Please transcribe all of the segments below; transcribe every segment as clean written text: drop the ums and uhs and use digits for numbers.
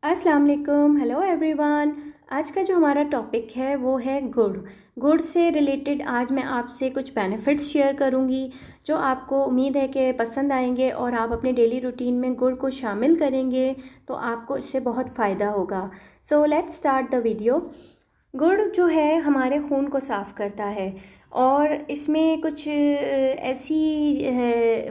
अस्सलाम वालेकुम, hello everyone. आज का जो हमारा टॉपिक है वो है गुड़। गुड़ से रिलेटेड आज मैं आपसे कुछ बेनिफिट्स शेयर करूंगी जो आपको उम्मीद है कि पसंद आएंगे और आप अपने डेली रूटीन में गुड़ को शामिल करेंगे तो आपको इससे बहुत फ़ायदा होगा। So let's start the video. गुड़ जो है हमारे खून को साफ़ करता है और इसमें कुछ ऐसी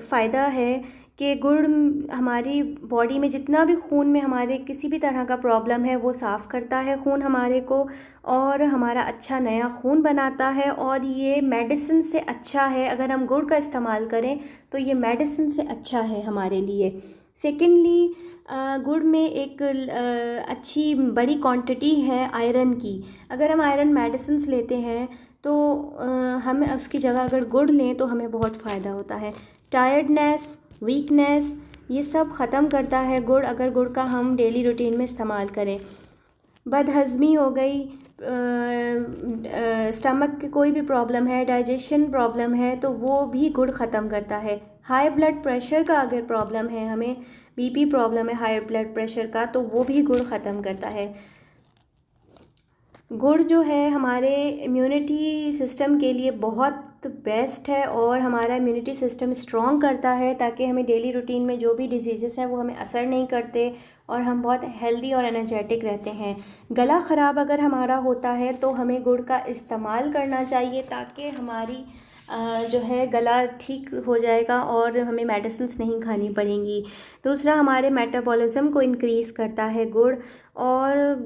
फ़ायदा है कि गुड़ हमारी बॉडी में जितना भी खून में हमारे किसी भी तरह का प्रॉब्लम है वो साफ़ करता है खून हमारे को और हमारा अच्छा नया खून बनाता है। और ये मेडिसिन से अच्छा है, अगर हम गुड़ का इस्तेमाल करें तो ये मेडिसिन से अच्छा है हमारे लिए। सेकेंडली, गुड़ में एक अच्छी बड़ी क्वांटिटी है आयरन की। अगर हम आयरन मेडिसिन्स लेते हैं तो हम उसकी जगह अगर गुड़ लें तो हमें बहुत फ़ायदा होता है। टायर्डनेस, वीकनेस, ये सब ख़त्म करता है गुड़, अगर गुड़ का हम डेली रूटीन में इस्तेमाल करें। बदहज़मी हो गई, स्टमक की कोई भी प्रॉब्लम है, डाइजेशन प्रॉब्लम है तो वो भी गुड़ ख़त्म करता है। हाई ब्लड प्रेशर का अगर प्रॉब्लम है, हमें बीपी प्रॉब्लम है हाई ब्लड प्रेशर का, तो वो भी गुड़ ख़त्म करता है। गुड़ जो है हमारे इम्यूनिटी सिस्टम के लिए बहुत बेस्ट है और हमारा इम्यूनिटी सिस्टम स्ट्रॉन्ग करता है ताकि हमें डेली रूटीन में जो भी डिजीज़ेस हैं वो हमें असर नहीं करते और हम बहुत हेल्दी और एनर्जेटिक रहते हैं। गला ख़राब अगर हमारा होता है तो हमें गुड़ का इस्तेमाल करना चाहिए ताकि हमारी जो है गला ठीक हो जाएगा और हमें मेडिसिन्स नहीं खानी पड़ेंगी। दूसरा, हमारे मेटाबॉलिज़्म को इंक्रीज़ करता है गुड़। और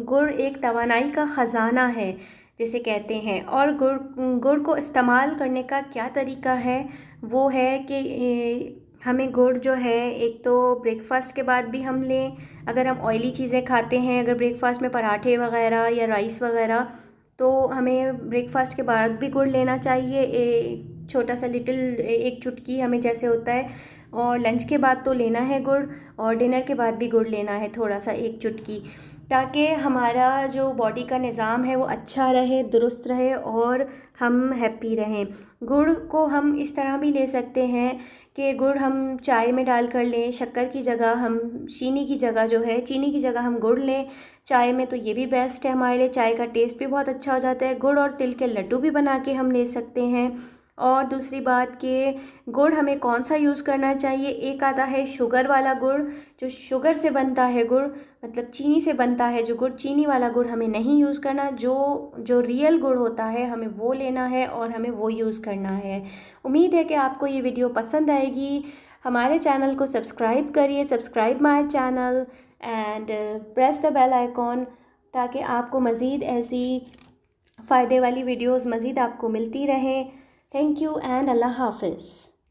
गुड़ एक तवानाई का ख़जाना है जिसे कहते हैं। और गुड़ को इस्तेमाल करने का क्या तरीका है वो है कि हमें गुड़ जो है एक तो ब्रेकफ़ास्ट के बाद भी हम लें। अगर हम ऑयली चीज़ें खाते हैं, अगर ब्रेकफ़ास्ट में पराठे वग़ैरह या राइस वग़ैरह, तो हमें ब्रेकफ़ास्ट के बाद भी गुड़ लेना चाहिए। छोटा सा लिटिल एक चुटकी हमें जैसे होता है। और लंच के बाद तो लेना है गुड़ और डिनर के बाद भी गुड़ लेना है थोड़ा सा, एक चुटकी, ताकि हमारा जो बॉडी का निज़ाम है वो अच्छा रहे, दुरुस्त रहे और हम हैप्पी रहें। गुड़ को हम इस तरह भी ले सकते हैं कि गुड़ हम चाय में डाल कर लें, शक्कर की जगह हम चीनी की जगह जो है चीनी की जगह हम गुड़ लें चाय में, तो ये भी बेस्ट है हमारे लिए। चाय का टेस्ट भी बहुत अच्छा हो जाता है। गुड़ और तिल के लड्डू भी बना के हम ले सकते हैं। और दूसरी बात कि गुड़ हमें कौन सा यूज़ करना चाहिए, एक आता है शुगर वाला गुड़, जो शुगर से बनता है गुड़, मतलब चीनी से बनता है जो गुड़, चीनी वाला गुड़ हमें नहीं यूज़ करना। जो जो रियल गुड़ होता है हमें वो लेना है और हमें वो यूज़ करना है। उम्मीद है कि आपको ये वीडियो पसंद आएगी। हमारे चैनल को सब्सक्राइब करिए, subscribe my channel and press the bell icon, ताकि आपको मज़ीद ऐसी फ़ायदे वाली वीडियोस मज़ीद आपको मिलती रहें। थैंक यू एंड अल्लाह हाफ़िज़।